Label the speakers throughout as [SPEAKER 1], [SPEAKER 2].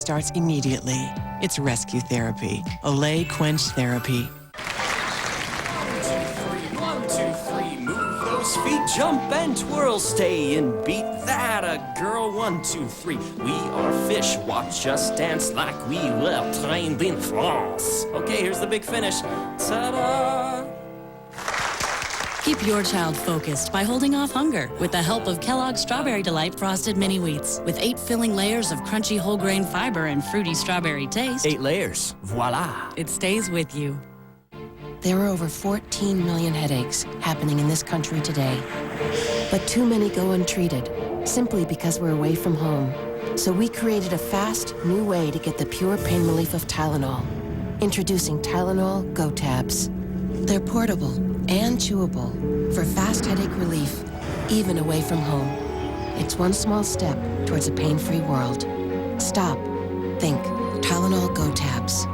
[SPEAKER 1] starts immediately. It's rescue therapy, Olay Quench Therapy.
[SPEAKER 2] 1, 2, 3, move those feet, jump and twirl, stay in beat that a girl. 1, 2, 3, we are fish, watch us dance like we were trained in France. Okay, here's the big finish. Ta-da!
[SPEAKER 3] Keep your child focused by holding off hunger with the help of Kellogg's Strawberry Delight Frosted Mini Wheats. With 8 filling layers of crunchy whole grain fiber and fruity strawberry taste.
[SPEAKER 2] 8 layers. Voila.
[SPEAKER 3] It stays with you.
[SPEAKER 4] There are over 14 million headaches happening in this country today. But too many go untreated, simply because we're away from home. So we created a fast, new way to get the pure pain relief of Tylenol. Introducing Tylenol Go Tabs. They're portable and chewable for fast headache relief, even away from home. It's one small step towards a pain-free world. Stop. Think. Tylenol Go Tabs.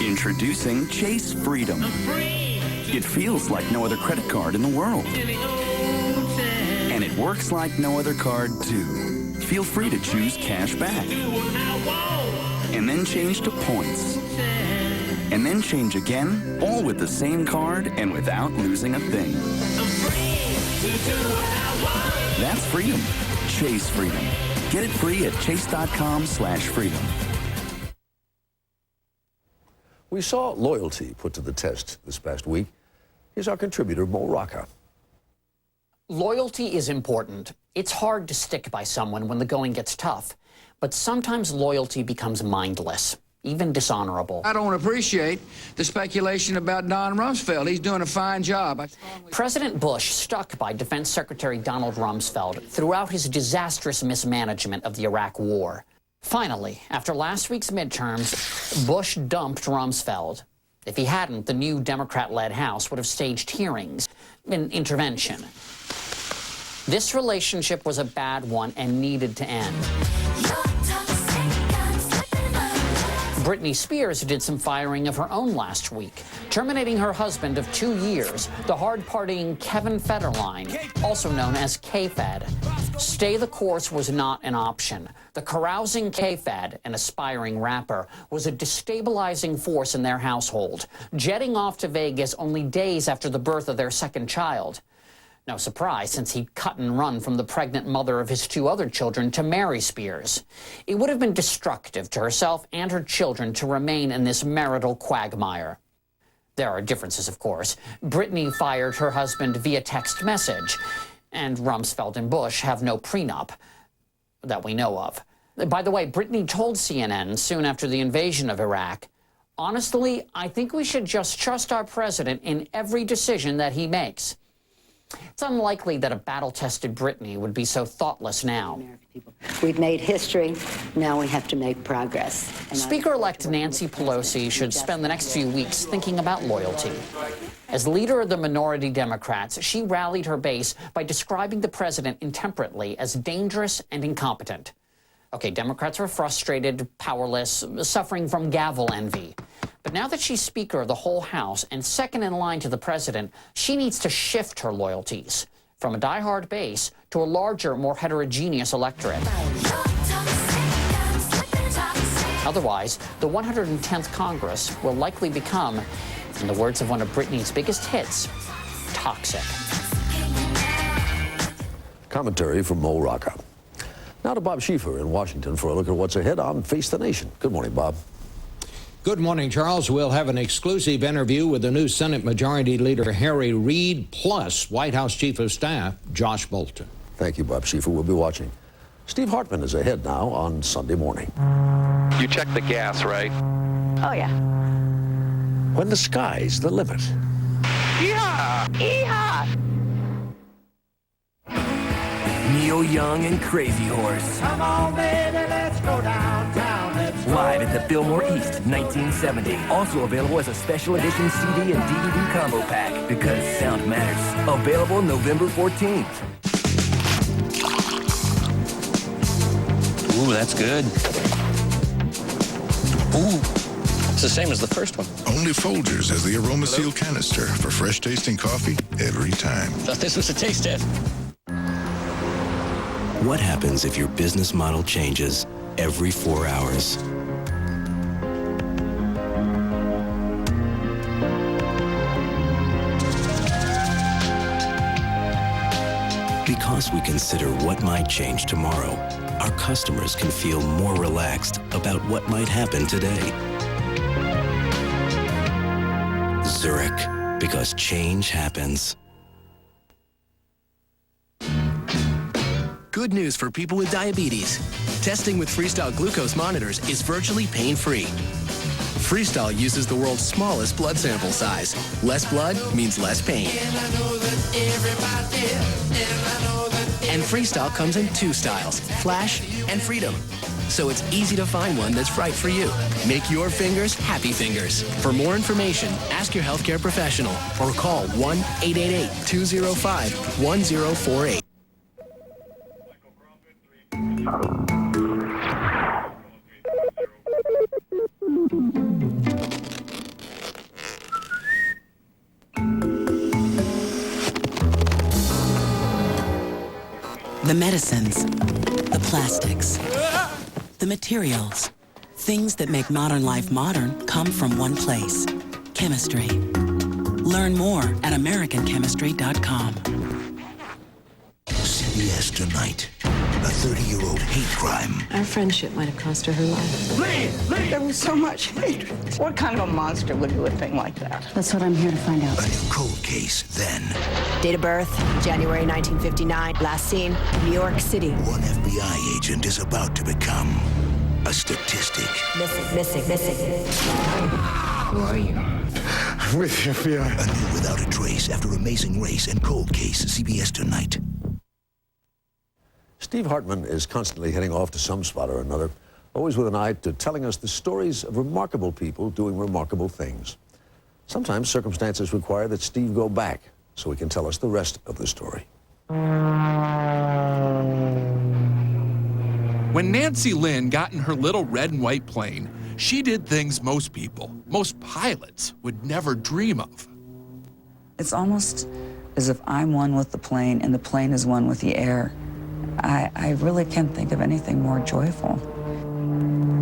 [SPEAKER 5] Introducing Chase Freedom. It feels like no other credit card in the world. And it works like no other card, too. Feel free to choose cash back. And then change to points. And then change again, all with the same card and without losing a thing. That's freedom. Chase Freedom. Get it free at chase.com/freedom.
[SPEAKER 6] We saw loyalty put to the test this past week. Here's our contributor, Mo Rocca.
[SPEAKER 7] Loyalty is important. It's hard to stick by someone when the going gets tough. But sometimes loyalty becomes mindless, even dishonorable.
[SPEAKER 8] I don't appreciate the speculation about Don Rumsfeld. He's doing a fine job.
[SPEAKER 7] President Bush stuck by Defense Secretary Donald Rumsfeld throughout his disastrous mismanagement of the Iraq War. Finally, after last week's midterms, Bush dumped Rumsfeld. If he hadn't, the new Democrat-led House would have staged hearings, an intervention. This relationship was a bad one and needed to end. Britney Spears did some firing of her own last week, terminating her husband of 2 years, the hard-partying Kevin Federline, also known as K-Fed. Stay the course was not an option. The carousing K-Fed, an aspiring rapper, was a destabilizing force in their household, jetting off to Vegas only days after the birth of their second child. No surprise, since he'd cut and run from the pregnant mother of his 2 other children to marry Spears. It would have been destructive to herself and her children to remain in this marital quagmire. There are differences, of course. Britney fired her husband via text message, and Rumsfeld and Bush have no prenup that we know of. By the way, Britney told CNN soon after the invasion of Iraq, "Honestly, I think we should just trust our president in every decision that he makes." It's unlikely that a battle-tested Britney would be so thoughtless now.
[SPEAKER 9] We've made history. Now we have to make progress.
[SPEAKER 7] Speaker-elect Nancy Pelosi should spend the next few weeks thinking about loyalty. As leader of the minority Democrats, she rallied her base by describing the president intemperately as dangerous and incompetent. Okay, Democrats were frustrated, powerless, suffering from gavel envy. But now that she's Speaker of the whole House and second in line to the president, she needs to shift her loyalties from a diehard base to a larger, more heterogeneous electorate. Otherwise, the 110th Congress will likely become, in the words of one of Britney's biggest hits, toxic.
[SPEAKER 6] Commentary from Mo Rocca. Now to Bob Schieffer in Washington for a look at what's ahead on Face the Nation. Good morning, Bob.
[SPEAKER 10] Good morning, Charles. We'll have an exclusive interview with the new Senate Majority Leader Harry Reid, plus White House Chief of Staff Josh Bolten.
[SPEAKER 6] Thank you, Bob Schieffer. We'll be watching. Steve Hartman is ahead now on Sunday morning.
[SPEAKER 11] You checked the gas, right?
[SPEAKER 9] Oh, yeah.
[SPEAKER 6] When the sky's the limit.
[SPEAKER 11] Yeah!
[SPEAKER 9] Yeehaw!
[SPEAKER 2] Neil Young and Crazy Horse.
[SPEAKER 12] Come on, baby, let's go downtown. Let's go.
[SPEAKER 2] Live at the Fillmore East, 1970. Also available as a special edition CD and DVD combo pack, because sound matters. Available November 14th.
[SPEAKER 13] Ooh, that's good. Ooh, it's the same as the first one.
[SPEAKER 14] Only Folgers has the Aroma Seal canister for fresh tasting coffee every time.
[SPEAKER 13] Thought this was a taste test.
[SPEAKER 15] What happens if your business model changes every 4 hours? Because we consider what might change tomorrow, our customers can feel more relaxed about what might happen today. Zurich, because change happens.
[SPEAKER 16] Good news for people with diabetes. Testing with Freestyle glucose monitors is virtually pain-free. Freestyle uses the world's smallest blood sample size. Less blood means less pain. And Freestyle comes in 2 styles, Flash and Freedom. So it's easy to find one that's right for you. Make your fingers happy fingers. For more information, ask your healthcare professional or call 1-888-205-1048.
[SPEAKER 1] The medicines, the plastics, the materials, things that make modern life modern come from one place, chemistry. Learn more at AmericanChemistry.com.
[SPEAKER 17] CBS Tonight. A 30-year-old hate crime.
[SPEAKER 18] Our friendship might have cost her her life.
[SPEAKER 19] Leave! There was so much hatred. What kind of a monster would do a thing like that?
[SPEAKER 18] That's what I'm here to find out.
[SPEAKER 17] A new cold case, then.
[SPEAKER 4] Date of birth, January 1959. Last seen, New York City.
[SPEAKER 17] One FBI agent is about to become a statistic.
[SPEAKER 4] Missing.
[SPEAKER 19] Who are you?
[SPEAKER 17] I'm with the FBI. A new Without a Trace after Amazing Race and Cold Case. CBS Tonight.
[SPEAKER 6] Steve Hartman is constantly heading off to some spot or another, always with an eye to telling us the stories of remarkable people doing remarkable things. Sometimes circumstances require that Steve go back so he can tell us the rest of the story.
[SPEAKER 20] When Nancy Lynn got in her little red and white plane, she did things most people, most pilots, would never dream of.
[SPEAKER 21] It's almost as if I'm one with the plane and the plane is one with the air. I really can't think of anything more joyful.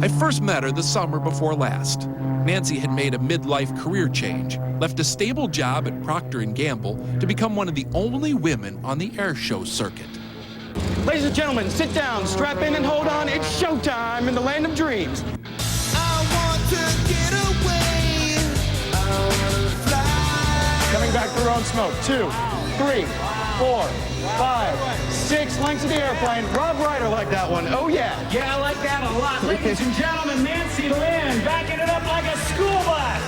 [SPEAKER 20] I first met her the summer before last. Nancy had made a midlife career change, left a stable job at Procter & Gamble to become one of the only women on the air show circuit.
[SPEAKER 22] Ladies and gentlemen, sit down, strap in and hold on. It's showtime in the land of dreams.
[SPEAKER 12] I want to get away. I want to fly.
[SPEAKER 22] Coming back through on smoke. 2, 3, 4, 5, 6 lengths of the airplane. Rob Ryder liked that one. Oh, yeah.
[SPEAKER 12] Yeah, I like that a lot. Ladies and gentlemen, Nancy Lynn, backing it up like a school bus.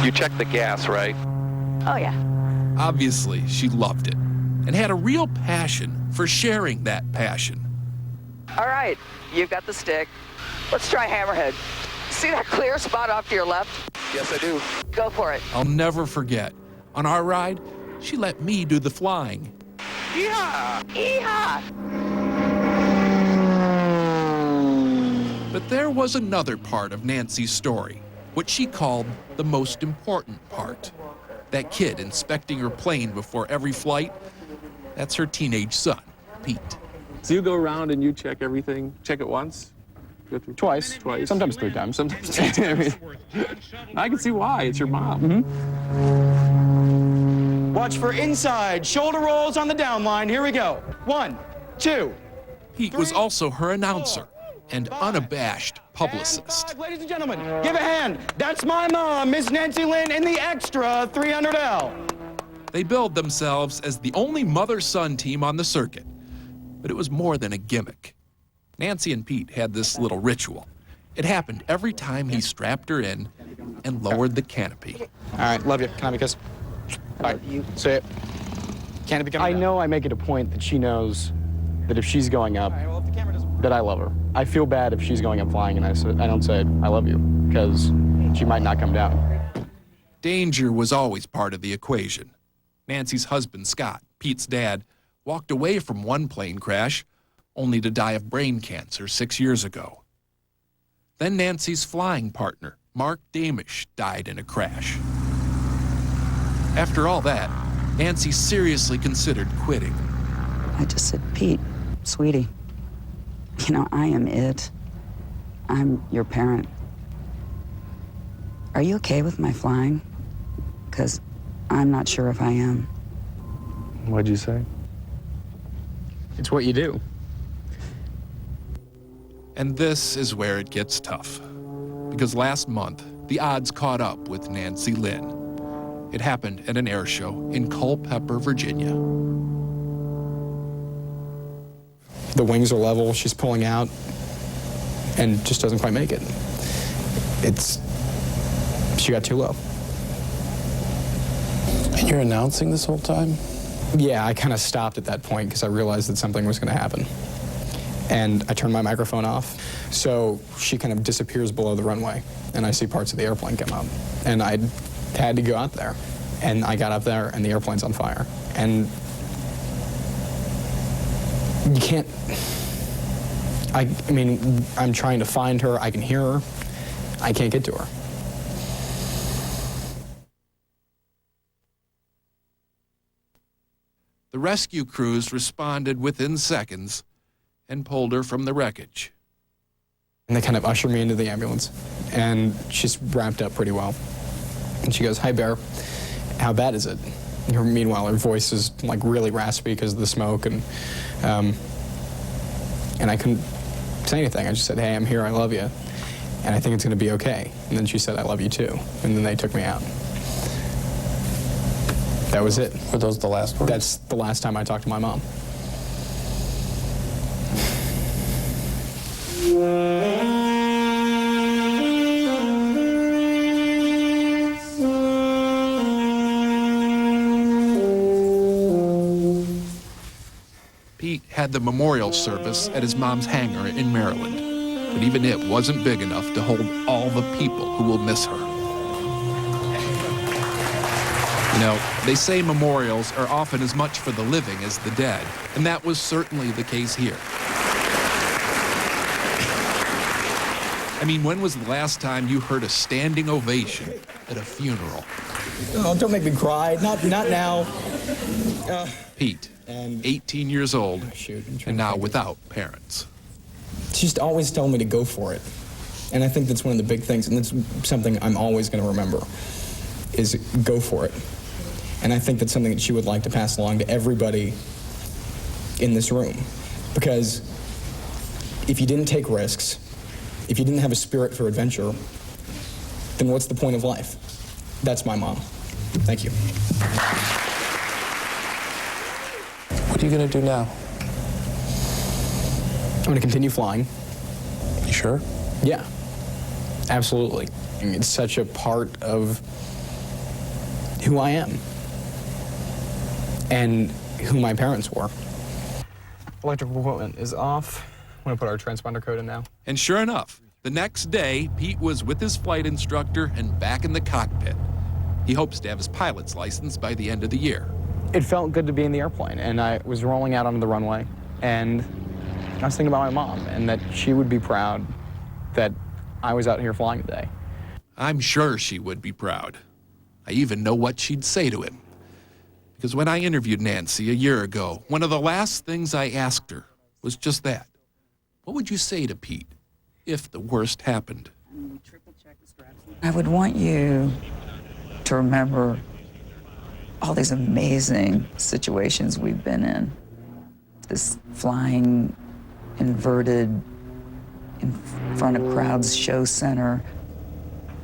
[SPEAKER 11] You checked the gas, right?
[SPEAKER 21] Oh, yeah.
[SPEAKER 20] Obviously, she loved it and had a real passion for sharing that passion.
[SPEAKER 19] All right, you've got the stick. Let's try hammerhead. See that clear spot off to your left?
[SPEAKER 11] Yes, I do.
[SPEAKER 19] Go for it.
[SPEAKER 20] I'll never forget. On our ride, she let me do the flying.
[SPEAKER 19] Yeehaw! Yeehaw!
[SPEAKER 20] But there was another part of Nancy's story, what she called the most important part. That kid inspecting her plane before every flight, that's her teenage son, Pete.
[SPEAKER 23] So you go around and you check everything, check it once? Go through
[SPEAKER 22] Twice, sometimes 3 times.
[SPEAKER 23] Sometimes 3 times. I can see why, it's your mom.
[SPEAKER 22] Mm-hmm. Watch for inside, shoulder rolls on the down line. Here we go. 1, 2.
[SPEAKER 20] Pete was also her announcer and unabashed publicist.
[SPEAKER 22] Ladies and gentlemen, give a hand. That's my mom, Miss Nancy Lynn, in the extra 300L.
[SPEAKER 20] They billed themselves as the only mother-son team on the circuit, but it was more than a gimmick. Nancy and Pete had this little ritual. It happened every time he strapped her in and lowered the canopy.
[SPEAKER 22] All right, love you. Can I have a kiss? I love you. Say it. Canopy coming down. I know I make it a point that she knows that if she's going up, that I love her. I feel bad if she's going up flying and I don't say, I love you, because she might not come down.
[SPEAKER 20] Danger was always part of the equation. Nancy's husband, Scott, Pete's dad, walked away from one plane crash only to die of brain cancer 6 years ago. Then Nancy's flying partner, Mark Damish, died in a crash. After all that, Nancy seriously considered quitting.
[SPEAKER 21] I just said, Pete, sweetie, you know, I am it. I'm your parent. Are you okay with my flying? Because I'm not sure if I am.
[SPEAKER 22] What'd you say? It's what you do.
[SPEAKER 20] And this is where it gets tough. Because last month, the odds caught up with Nancy Lynn. It happened at an air show in Culpeper, Virginia.
[SPEAKER 22] The wings are level, she's pulling out, and just doesn't quite make it. She got too low.
[SPEAKER 13] And you're announcing this whole time?
[SPEAKER 22] Yeah, I kind of stopped at that point because I realized that something was going to happen. And I turned my microphone off. So she kind of disappears below the runway, and I see parts of the airplane come up. And I had to go out there. And I got up there, and the airplane's on fire. And you can't, I mean, I'm trying to find her. I can hear her. I can't get to her.
[SPEAKER 20] The rescue crews responded within seconds and pulled her from the wreckage.
[SPEAKER 22] And they kind of usher me into the ambulance, and she's wrapped up pretty well. And she goes, "Hi, Bear. How bad is it?" Meanwhile, her voice is like really raspy because of the smoke, and I couldn't say anything. I just said, "Hey, I'm here. I love you, and I think it's going to be okay." And then she said, "I love you too." And then they took me out. That was it.
[SPEAKER 13] Were those the last words?
[SPEAKER 22] That's the last time I talked to my mom.
[SPEAKER 20] Pete had the memorial service at his mom's hangar in Maryland, but even it wasn't big enough to hold all the people who will miss her. You know, they say memorials are often as much for the living as the dead, and that was certainly the case here. I mean, when was the last time you heard a standing ovation at a funeral?
[SPEAKER 22] Oh, don't make me cry. Not now.
[SPEAKER 20] Pete, 18 years old, and now without parents.
[SPEAKER 22] She used to always tell me to go for it. And I think that's one of the big things, and that's something I'm always going to remember, is go for it. And I think that's something that she would like to pass along to everybody in this room. Because if you didn't take risks, if you didn't have a spirit for adventure, then what's the point of life? That's my mom. Thank you.
[SPEAKER 13] What are you going to do now?
[SPEAKER 22] I'm going to continue flying.
[SPEAKER 13] You sure?
[SPEAKER 22] Yeah, absolutely. It's such a part of who I am and who my parents were. Electrical equipment is off. I'm going to put our transponder code in now.
[SPEAKER 20] And sure enough, the next day, Pete was with his flight instructor and back in the cockpit. He hopes to have his pilot's license by the end of the year.
[SPEAKER 22] It felt good to be in the airplane, and I was rolling out onto the runway, and I was thinking about my mom, and that she would be proud that I was out here flying today.
[SPEAKER 20] I'm sure she would be proud. I even know what she'd say to him. Because when I interviewed Nancy a year ago, one of the last things I asked her was just that. What would you say to Pete if the worst happened?
[SPEAKER 21] I would want you to remember all these amazing situations we've been in. This flying, inverted, in front of crowds, show center,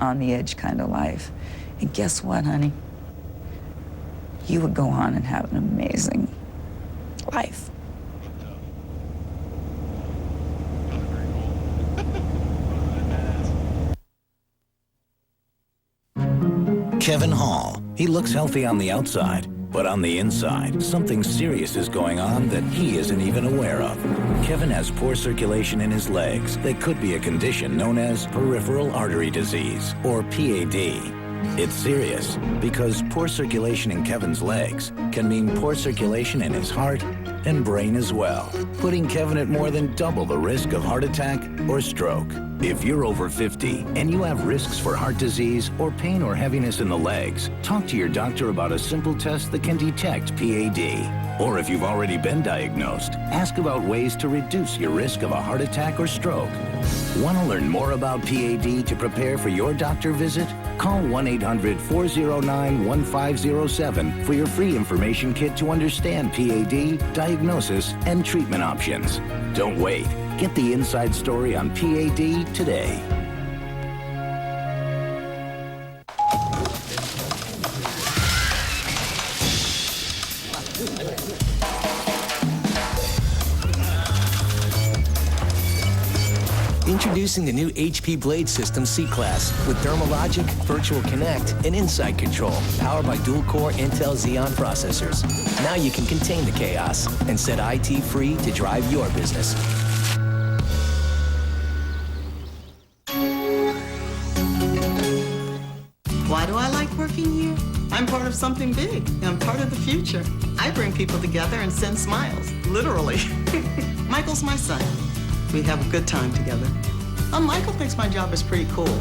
[SPEAKER 21] on the edge kind of life. And guess what, honey? You would go on and have an amazing life.
[SPEAKER 15] Kevin Hall. He looks healthy on the outside, but on the inside, something serious is going on that he isn't even aware of. Kevin has poor circulation in his legs that could be a condition known as peripheral artery disease, or PAD. It's serious because poor circulation in Kevin's legs can mean poor circulation in his heart and brain as well, putting Kevin at more than double the risk of heart attack or stroke. If you're over 50 and you have risks for heart disease or pain or heaviness in the legs, talk to your doctor about a simple test that can detect PAD. Or if you've already been diagnosed, ask about ways to reduce your risk of a heart attack or stroke. Want to learn more about PAD to prepare for your doctor visit? Call 1-800-409-1507 for your free information kit to understand PAD, diagnosis, and treatment options. Don't wait. Get the inside story on PAD today.
[SPEAKER 16] Introducing the new HP Blade System C-Class with Thermalogic, Virtual Connect, and Inside Control, powered by dual-core Intel Xeon processors. Now you can contain the chaos and set IT free to drive your business.
[SPEAKER 3] Why do I like working here? I'm part of something big. I'm part of the future. I bring people together and send smiles, literally. Michael's my son. We have a good time together. Michael thinks my job is pretty cool.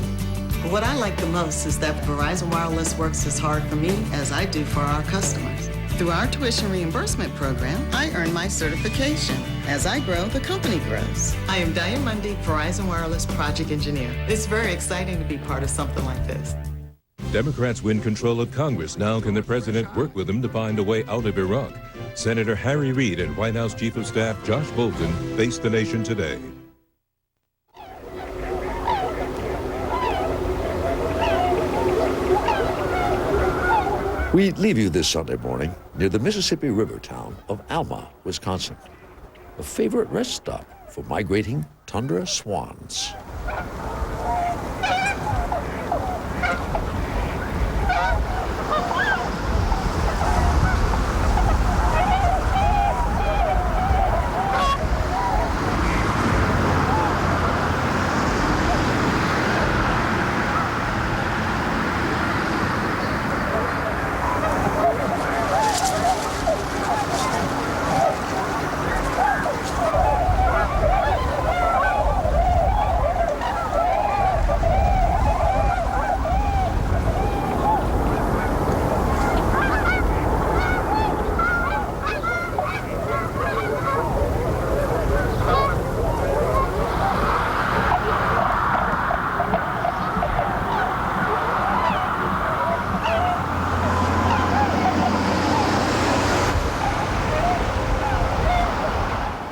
[SPEAKER 3] But what I like the most is that Verizon Wireless works as hard for me as I do for our customers. Through our tuition reimbursement program, I earn my certification. As I grow, the company grows. I am Diane Mundy, Verizon Wireless Project Engineer. It's very exciting to be part of something like this.
[SPEAKER 5] Democrats win control of Congress. Now can the president work with them to find a way out of Iraq? Senator Harry Reid and White House Chief of Staff Josh Bolten face the nation today.
[SPEAKER 6] We leave you this Sunday morning near the Mississippi River town of Alma, Wisconsin, a favorite rest stop for migrating tundra swans.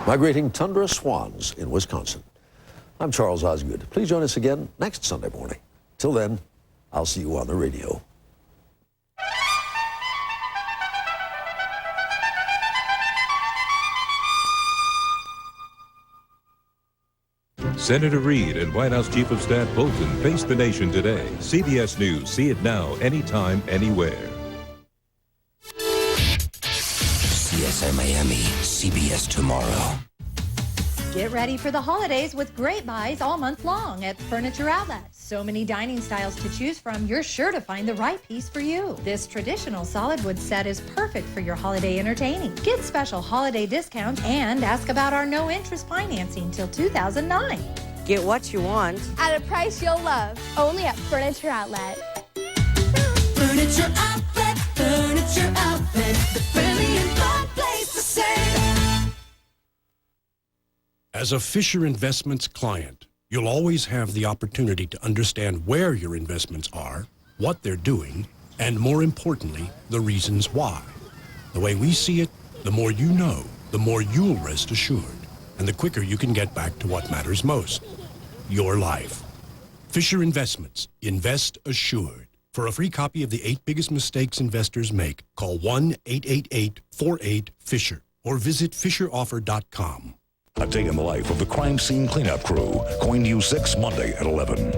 [SPEAKER 6] Migrating tundra swans in Wisconsin. I'm Charles Osgood. Please join us again next Sunday morning. Till then, I'll see you on the radio.
[SPEAKER 5] Senator Reid and White House Chief of Staff Bolten face the nation today. CBS News. See it now, anytime, anywhere.
[SPEAKER 8] CSI Miami, CBS tomorrow.
[SPEAKER 24] Get ready for the holidays with great buys all month long at Furniture Outlet. So many dining styles to choose from, you're sure to find the right piece for you. This traditional solid wood set is perfect for your holiday entertaining. Get special holiday discounts and ask about our no-interest financing till 2009.
[SPEAKER 25] Get what you want
[SPEAKER 26] at a price you'll love. Only at Furniture Outlet.
[SPEAKER 12] Furniture Outlet, Furniture Outlet, the friendly and fun place to save.
[SPEAKER 27] As a Fisher Investments client, you'll always have the opportunity to understand where your investments are, what they're doing, and more importantly, the reasons why. The way we see it, the more you know, the more you'll rest assured, and the quicker you can get back to what matters most, your life. Fisher Investments. Invest assured. For a free copy of the 8 biggest mistakes investors make, call 1-888-48-FISHER or visit fisheroffer.com.
[SPEAKER 28] A day in the life of the crime scene cleanup crew. KOIN News 6, Monday at 11.